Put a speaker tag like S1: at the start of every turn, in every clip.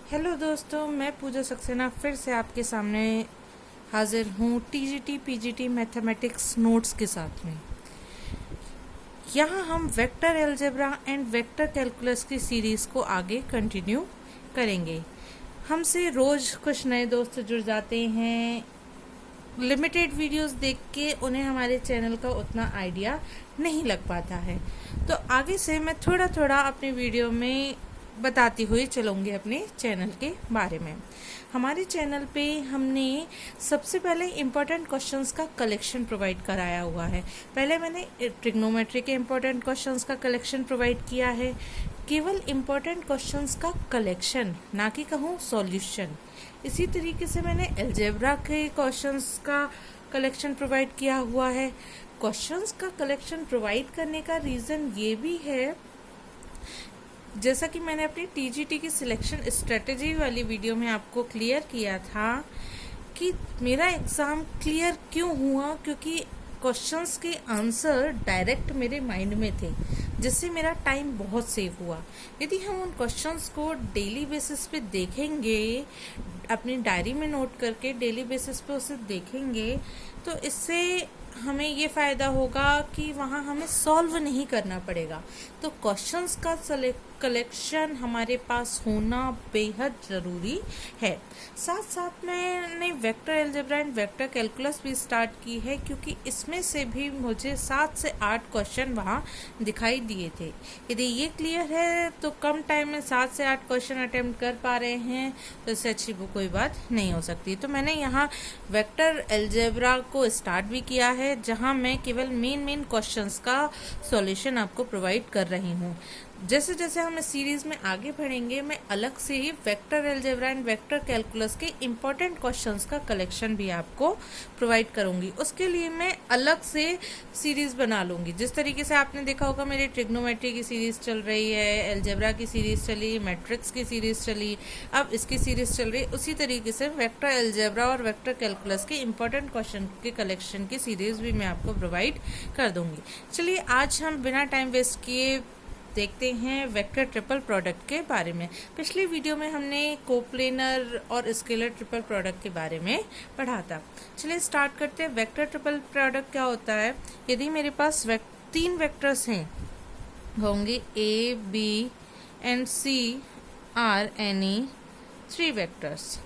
S1: Hello दोस्तों, मैं पूजा सक्सेना फिर से आपके सामने हाजिर हूँ टीजीटी पीजीटी मैथमेटिक्स नोट्स के साथ में। यहाँ हम vector algebra and vector calculus की सीरीज़ को आगे कंटिन्यू करेंगे। हमसे रोज़ कुछ नए दोस्त जुड़ जाते हैं। लिमिटेड वीडियोस देख के उन्हें हमारे चैनल का उतना आइडिया नहीं लग पाता है, तो आगे से मैं थोड़ा थोड़ा अपने वीडियो में बताती हुई चलूँगी अपने चैनल के बारे में। हमारे चैनल पे हमने सबसे पहले इम्पोर्टेंट क्वेश्चंस का कलेक्शन प्रोवाइड कराया हुआ है। पहले मैंने ट्रिग्नोमेट्री के इम्पोर्टेंट क्वेश्चंस का कलेक्शन प्रोवाइड किया है, केवल इम्पोर्टेंट क्वेश्चंस का कलेक्शन, ना कि कहूँ सॉल्यूशन। इसी तरीके से मैंने अलजेब्रा के क्वेश्चंस का कलेक्शन प्रोवाइड किया हुआ है। क्वेश्चंस का कलेक्शन प्रोवाइड करने का रीज़न ये भी है, जैसा कि मैंने अपनी टीजीटी की सिलेक्शन स्ट्रेटजी वाली वीडियो में आपको क्लियर किया था कि मेरा एग्ज़ाम क्लियर क्यों हुआ, क्योंकि क्वेश्चंस के आंसर डायरेक्ट मेरे माइंड में थे, जिससे मेरा टाइम बहुत सेव हुआ। यदि हम उन क्वेश्चंस को डेली बेसिस पे देखेंगे, अपनी डायरी में नोट करके डेली बेसिस पे उसे देखेंगे, तो इससे हमें ये फ़ायदा होगा कि वहाँ हमें सॉल्व नहीं करना पड़ेगा। तो क्वेश्चंस का कलेक्शन हमारे पास होना बेहद ज़रूरी है। साथ साथ मैंने vector algebra and vector calculus भी स्टार्ट की है, क्योंकि इसमें से भी मुझे 7 से 8 क्वेश्चन वहाँ दिखाई दिए थे। यदि ये क्लियर है तो कम टाइम में 7 से 8 क्वेश्चन अटेम्प्ट कर पा रहे हैं, तो इससे अच्छी कोई बात नहीं हो सकती। तो मैंने यहाँ वेक्टर अलजेब्रा को स्टार्ट भी किया है, जहाँ मैं केवल मेन क्वेश्चंस का सॉल्यूशन आपको प्रोवाइड कर रही हूँ। जैसे जैसे हम इस सीरीज़ में आगे बढ़ेंगे, मैं अलग से ही vector algebra and vector calculus के इम्पोर्टेंट क्वेश्चंस का कलेक्शन भी आपको प्रोवाइड करूंगी। उसके लिए मैं अलग से सीरीज़ बना लूँगी। जिस तरीके से आपने देखा होगा मेरी ट्रिग्नोमेट्री की सीरीज़ चल रही है, अलजेब्रा की सीरीज़ चली, मैट्रिक्स की सीरीज़ चली, अब इसकी सीरीज़ चल रही है, उसी तरीके से वेक्टर अलजेब्रा और वेक्टर कैलकुलस के इम्पोर्टेंट क्वेश्चन के कलेक्शन की सीरीज़ भी मैं आपको प्रोवाइड कर दूँगी। चलिए आज हम बिना टाइम वेस्ट किए देखते हैं वेक्टर ट्रिपल प्रोडक्ट के बारे में। पिछली वीडियो में हमने कोप्लेनर और स्केलर ट्रिपल प्रोडक्ट के बारे में पढ़ा था। चलिए स्टार्ट करते हैं। वेक्टर ट्रिपल प्रोडक्ट क्या होता है? यदि मेरे पास 3 वेक्टर्स हैं, होंगे A, B and C are any 3 vectors,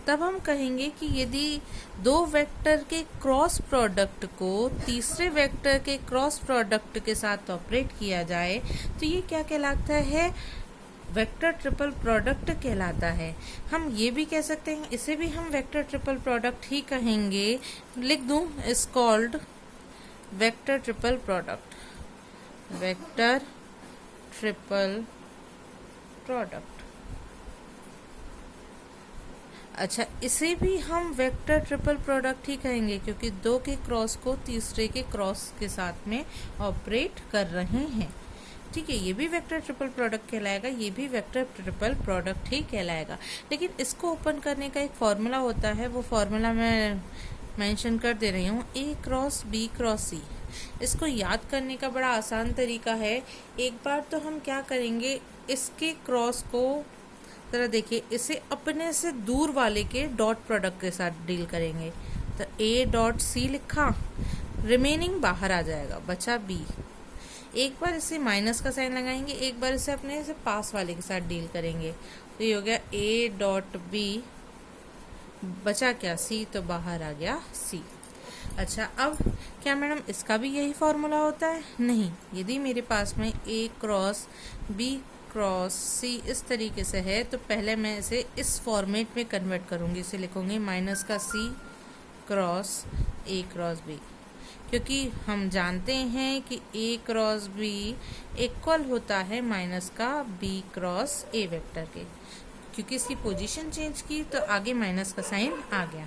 S1: तब हम कहेंगे कि यदि 2 वेक्टर के क्रॉस प्रोडक्ट को तीसरे वेक्टर के क्रॉस प्रोडक्ट के साथ ऑपरेट किया जाए, तो ये क्या कहलाता है? वेक्टर ट्रिपल प्रोडक्ट कहलाता है। हम ये भी कह सकते हैं, इसे भी हम वेक्टर ट्रिपल प्रोडक्ट ही कहेंगे। लिख दूं, is called vector triple product, vector triple product. अच्छा, इसे भी हम वेक्टर ट्रिपल प्रोडक्ट ही कहेंगे, क्योंकि 2 के क्रॉस को तीसरे के क्रॉस के साथ में ऑपरेट कर रहे हैं। ठीक है, ये भी वेक्टर ट्रिपल प्रोडक्ट कहलाएगा, ये भी वेक्टर ट्रिपल प्रोडक्ट ही कहलाएगा। लेकिन इसको ओपन करने का एक फॉर्मूला होता है, वो फॉर्मूला मैं मेंशन कर दे रही हूँ, A cross B cross C। इसको याद करने का बड़ा आसान तरीका है। एक बार तो हम क्या करेंगे, इसके क्रॉस को जरा देखिए, इसे अपने से दूर वाले के डॉट प्रोडक्ट के साथ डील करेंगे। तो A डॉट C लिखा, रिमेनिंग बाहर आ जाएगा, बचा B। एक बार इसे माइनस का साइन लगाएंगे, एक बार इसे अपने से पास वाले के साथ डील करेंगे, तो ये हो गया A डॉट B, बचा क्या C, तो बाहर आ गया C। अच्छा, अब क्या मैडम इसका भी यही फॉर्मूला होता है? नहीं। यदि मेरे पास में A cross B cross C इस तरीके से है, तो पहले मैं इसे इस फॉर्मेट में कन्वर्ट करूँगी। इसे लिखूँगी माइनस का C cross A cross B, क्योंकि हम जानते हैं कि A क्रॉस B इक्वल होता है माइनस का B क्रॉस A वेक्टर के। क्योंकि इसकी पोजीशन चेंज की तो आगे माइनस का साइन आ गया।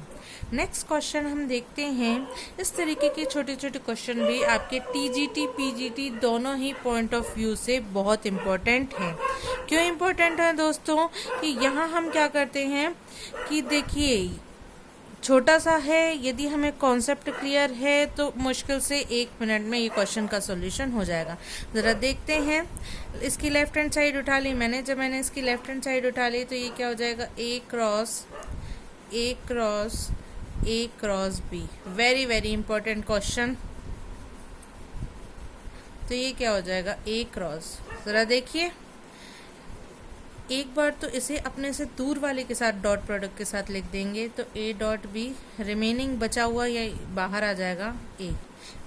S1: नेक्स्ट क्वेश्चन हम देखते हैं। इस तरीके के छोटे छोटे क्वेश्चन भी आपके टीजीटी पीजीटी दोनों ही पॉइंट ऑफ व्यू से बहुत इम्पोर्टेंट हैं। क्यों इम्पोर्टेंट है दोस्तों? कि यहाँ हम क्या करते हैं कि देखिए, छोटा सा है, यदि हमें कॉन्सेप्ट क्लियर है तो मुश्किल से 1 मिनट में ये क्वेश्चन का सॉल्यूशन हो जाएगा। ज़रा देखते हैं। इसकी लेफ्ट हैंड साइड उठा ली मैंने। जब मैंने इसकी लेफ्ट हैंड साइड उठा ली तो ये क्या हो जाएगा, A cross B. Very very important question. तो ये क्या हो जाएगा, ए क्रॉस। ज़रा देखिए, एक बार तो इसे अपने से दूर वाले के साथ डॉट प्रोडक्ट के साथ लिख देंगे तो ए डॉट बी, रिमेनिंग बचा हुआ या बाहर आ जाएगा ए।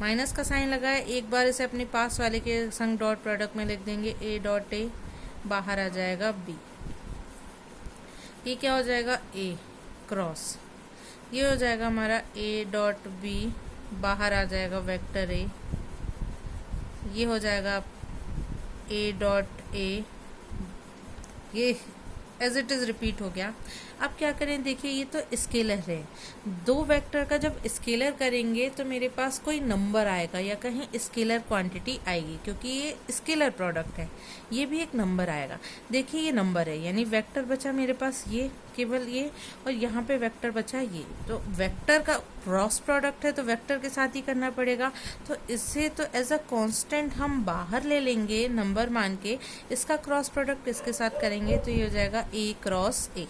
S1: माइनस का साइन लगाए, एक बार इसे अपने पास वाले के संग डॉट प्रोडक्ट में लिख देंगे, ए डॉट ए, बाहर आ जाएगा बी। ये क्या हो जाएगा, ए क्रॉस। ये हो जाएगा हमारा ए डॉट बी, बाहर आ जाएगा वेक्टर ए। ये हो जाएगा ए डॉट ए, ये एज इट इज़ रिपीट हो गया। अब क्या करें, देखिए ये तो स्केलर है। दो वेक्टर का जब स्केलर करेंगे तो मेरे पास कोई नंबर आएगा या कहीं स्केलर क्वांटिटी आएगी, क्योंकि ये स्केलर प्रोडक्ट है। ये भी एक नंबर आएगा। देखिए ये नंबर है, यानी वेक्टर बचा मेरे पास ये, केवल ये, और यहाँ पे वेक्टर बचा ये। तो वेक्टर का क्रॉस प्रोडक्ट है तो वेक्टर के साथ ही करना पड़ेगा। तो इससे तो एज अ कांस्टेंट हम बाहर ले लेंगे नंबर मान के, इसका क्रॉस प्रोडक्ट इसके साथ करेंगे तो ये हो जाएगा ए क्रॉस ए।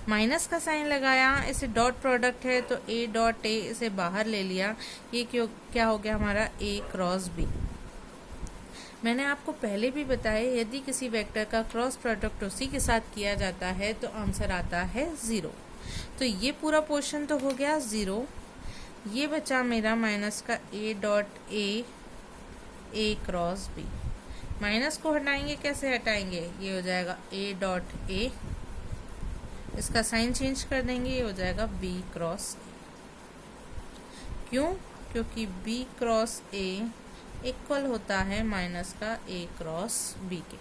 S1: माइनस का साइन लगाया, इसे डॉट प्रोडक्ट है तो ए डॉट ए, इसे बाहर ले लिया। ये क्या हो गया हमारा, ए क्रॉस बी। मैंने आपको पहले भी बताया, यदि किसी वेक्टर का क्रॉस प्रोडक्ट उसी के साथ किया जाता है तो आंसर आता है 0। तो ये पूरा पोर्शन तो हो गया 0। ये बचा मेरा माइनस का A dot A cross B. Minus को हटाएंगे, कैसे हटाएंगे, ये हो जाएगा ए डॉट ए, इसका साइन चेंज कर देंगे, ये हो जाएगा बी क्रॉस ए। क्यों, क्योंकि बी क्रॉस ए इक्वल होता है माइनस का ए क्रॉस बी के।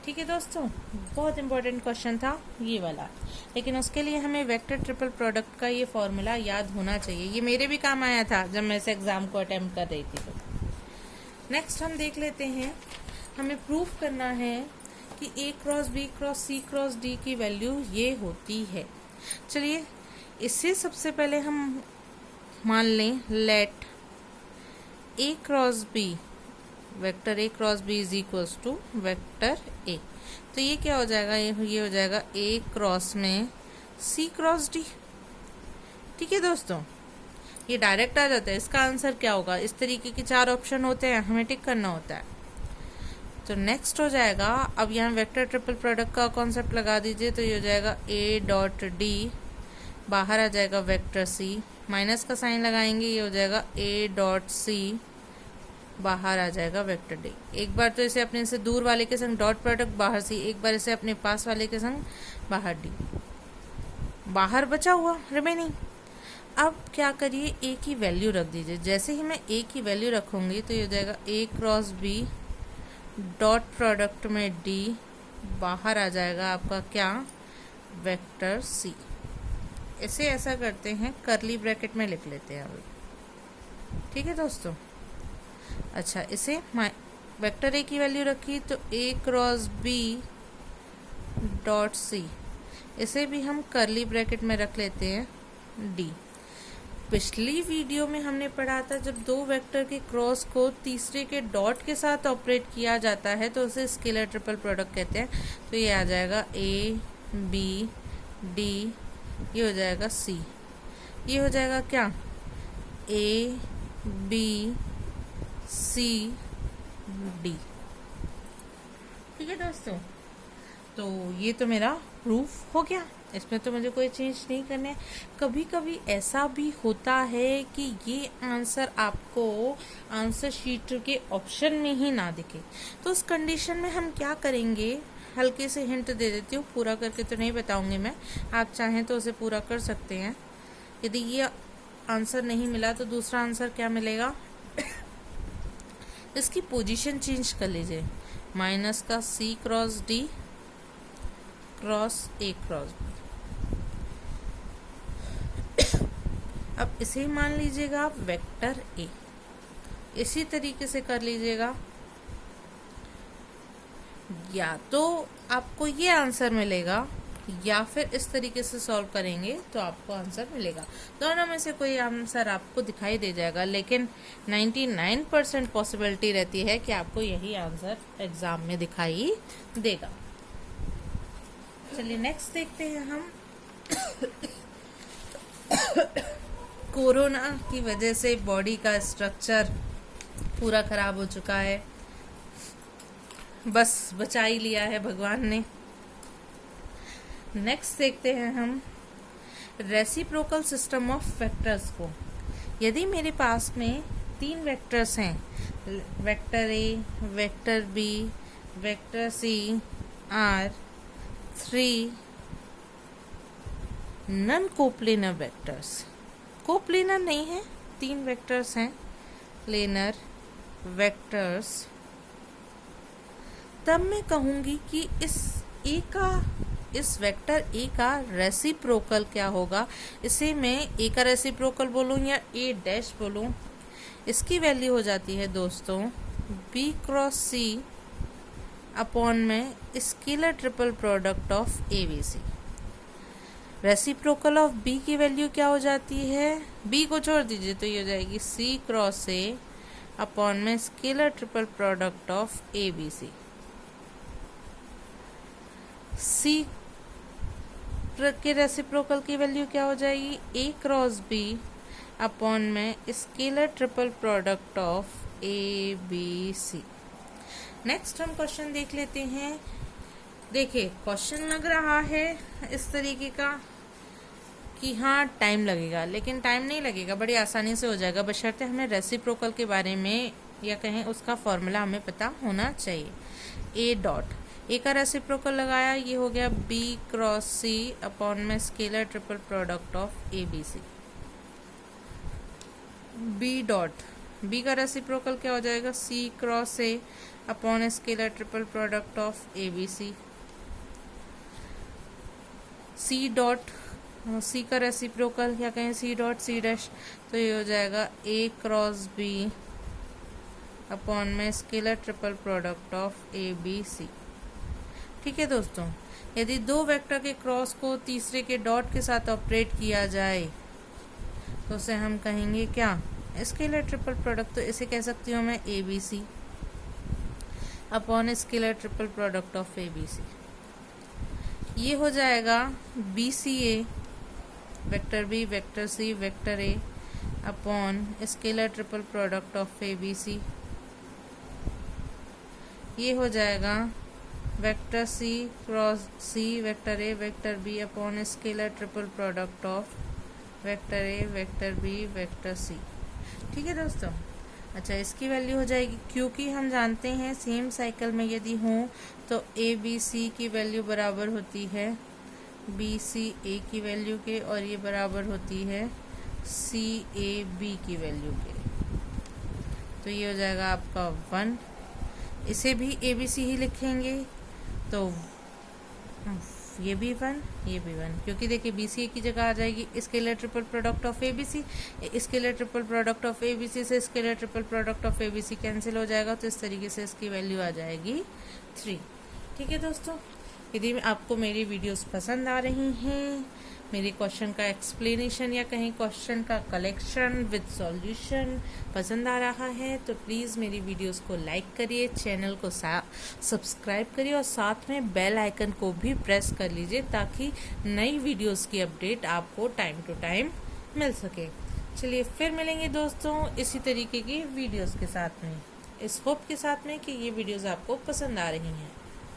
S1: ठीक है दोस्तों, बहुत इंपॉर्टेंट क्वेश्चन था ये वाला, लेकिन उसके लिए हमें वेक्टर ट्रिपल प्रोडक्ट का ये फॉर्मूला याद होना चाहिए। ये मेरे भी काम आया था जब मैं इस एग्ज़ाम को अटेम्प्ट कर रही थी। तो नेक्स्ट हम देख लेते हैं, हमें प्रूफ करना है कि ए क्रॉस बी क्रॉस सी क्रॉस डी की वैल्यू ये होती है। चलिए इससे सबसे पहले हम मान लें, let A cross B, vector A cross B is equals to vector A. तो ये क्या हो जाएगा, ये हो जाएगा ए क्रॉस में सी क्रॉस डी। ठीक है दोस्तों, ये डायरेक्ट आ जाता है। इसका आंसर क्या होगा, इस तरीके के 4 ऑप्शन होते हैं, हमें टिक करना होता है। तो नेक्स्ट हो जाएगा, अब यहाँ वेक्टर ट्रिपल प्रोडक्ट का कॉन्सेप्ट लगा दीजिए, तो ये हो जाएगा ए डॉट डी, बाहर आ जाएगा वेक्टर सी। माइनस का साइन लगाएंगे, ये हो जाएगा ए डॉट सी, बाहर आ जाएगा वेक्टर डी। एक बार तो इसे अपने से दूर वाले के संग डॉट प्रोडक्ट बाहर सी, एक बार इसे अपने पास वाले के संग बाहर डी, बाहर बचा हुआ रिमेनिंग। अब क्या करिए, ए की वैल्यू रख दीजिए। जैसे ही मैं ए की वैल्यू रखूंगी तो ये हो जाएगा A cross B, dot product में डी, बाहर आ जाएगा आपका क्या, वेक्टर सी। इसे ऐसा करते हैं, करली ब्रैकेट में लिख लेते हैं अभी। ठीक है दोस्तों, अच्छा इसे वेक्टर ए की वैल्यू रखी तो ए क्रॉस बी डॉट सी, इसे भी हम करली ब्रैकेट में रख लेते हैं डी। पिछली वीडियो में हमने पढ़ा था, जब दो वेक्टर के क्रॉस को तीसरे के डॉट के साथ ऑपरेट किया जाता है तो उसे स्केलर ट्रिपल प्रोडक्ट कहते हैं। तो ये आ जाएगा ए बी डी, ये हो जाएगा सी, ये हो जाएगा क्या, ए बी सी डी। ठीक है दोस्तों, तो ये तो मेरा प्रूफ हो गया, इसमें तो मुझे कोई चेंज नहीं करना है। कभी कभी ऐसा भी होता है कि ये आंसर आपको आंसर शीट के ऑप्शन में ही ना दिखे, तो उस कंडीशन में हम क्या करेंगे, हल्के से हिंट दे देती हूँ, पूरा करके तो नहीं बताऊंगी मैं, आप चाहें तो उसे पूरा कर सकते हैं। यदि ये आंसर नहीं मिला तो दूसरा आंसर क्या मिलेगा, इसकी पोजीशन चेंज कर लीजिए, माइनस का C cross D cross A cross B. अब इसे मान लीजिएगा आप वेक्टर ए, इसी तरीके से कर लीजिएगा। या तो आपको ये आंसर मिलेगा या फिर इस तरीके से सॉल्व करेंगे तो आपको आंसर मिलेगा। दोनों में से कोई आंसर आपको दिखाई दे जाएगा, लेकिन 99% पॉसिबिलिटी रहती है कि आपको यही आंसर एग्जाम में दिखाई देगा। चलिए नेक्स्ट देखते हैं हम। कोरोना की वजह से बॉडी का स्ट्रक्चर पूरा खराब हो चुका है, बस बचा ही लिया है भगवान ने। नेक्स्ट देखते हैं हम रेसिप्रोकल सिस्टम ऑफ वेक्टर्स को। यदि मेरे पास में 3 वेक्टर्स हैं, vector A, vector B, vector C, are 3 non coplanar vectors. Coplanar नहीं है, 3 वेक्टर्स हैं प्लेनर वेक्टर्स, तब मैं कहूंगी कि इस वेक्टर ए का रेसिप्रोकल क्या होगा। इसे मैं ए का रेसिप्रोकल बोलूं या ए डैश बोलूं, इसकी वैल्यू हो जाती है दोस्तों बी क्रॉस सी अपॉन में scalar triple product of A B C. Reciprocal of B की वैल्यू क्या हो जाती है, बी को छोड़ दीजिए तो ये हो जाएगी सी क्रॉस ए अपॉन में scalar triple product of A B C. C के रेसिप्रोकल की वैल्यू क्या हो जाएगी, ए क्रॉस बी अपॉन में scalar triple product of A B C. Next हम क्वेश्चन देख लेते हैं। देखिए क्वेश्चन लग रहा है इस तरीके का कि हाँ टाइम लगेगा, लेकिन टाइम नहीं लगेगा, बड़ी आसानी से हो जाएगा, बशर्ते हमें रेसिप्रोकल के बारे में या कहें उसका फॉर्मूला हमें पता होना चाहिए। ए डॉट, ए का रेसिप्रोकल लगाया, ये हो गया बी क्रॉस सी अपॉन में scalar triple product of A B C. B dot, B का रेसिप्रोकल क्या हो जाएगा, C cross A upon scalar triple product of A B C. C dot, C का रेसिप्रोकल या कहें सी डॉट सी डैश, तो ये हो जाएगा ए क्रॉस बी अपॉन में scalar triple product of A B C. ठीक है दोस्तों, यदि 2 वेक्टर के क्रॉस को तीसरे के डॉट के साथ ऑपरेट किया जाए तो उसे हम कहेंगे क्या, स्केलर ट्रिपल प्रोडक्ट। तो इसे कह सकती हूँ मैं A B C upon scalar triple product of A B C. ये हो जाएगा B C A vector B vector C vector A upon scalar triple product of A B C. ये हो जाएगा vector C cross C vector A vector B upon scalar triple product of vector A vector B vector C. ठीक है दोस्तों, अच्छा इसकी value हो जाएगी, क्योंकि हम जानते हैं सेम साइकिल में यदि हों तो ए बी सी की वैल्यू बराबर होती है बी सी ए की वैल्यू के, और ये बराबर होती है सी ए बी की वैल्यू के। तो ये हो जाएगा आपका 1। इसे भी ए बी सी ही लिखेंगे तो ये भी 1 ये भी 1, क्योंकि देखिए बी सी ए की जगह आ जाएगी scalar triple product of A B C. Scalar triple product of A B C से scalar triple product of A B C cancel हो जाएगा, तो इस तरीके से इसकी वैल्यू आ जाएगी 3। ठीक है दोस्तों, यदि आपको मेरी वीडियोस पसंद आ रही हैं, मेरे क्वेश्चन का एक्सप्लेनेशन या कहीं क्वेश्चन का कलेक्शन विद सॉल्यूशन पसंद आ रहा है तो प्लीज़ मेरी वीडियोस को लाइक करिए, चैनल को सब्सक्राइब करिए और साथ में बेल आइकन को भी प्रेस कर लीजिए ताकि नई वीडियोस की अपडेट आपको टाइम टू टाइम मिल सके। चलिए फिर मिलेंगे दोस्तों इसी तरीके की वीडियोस के साथ में, इस होप के साथ में कि ये वीडियोस आपको पसंद आ रही हैं।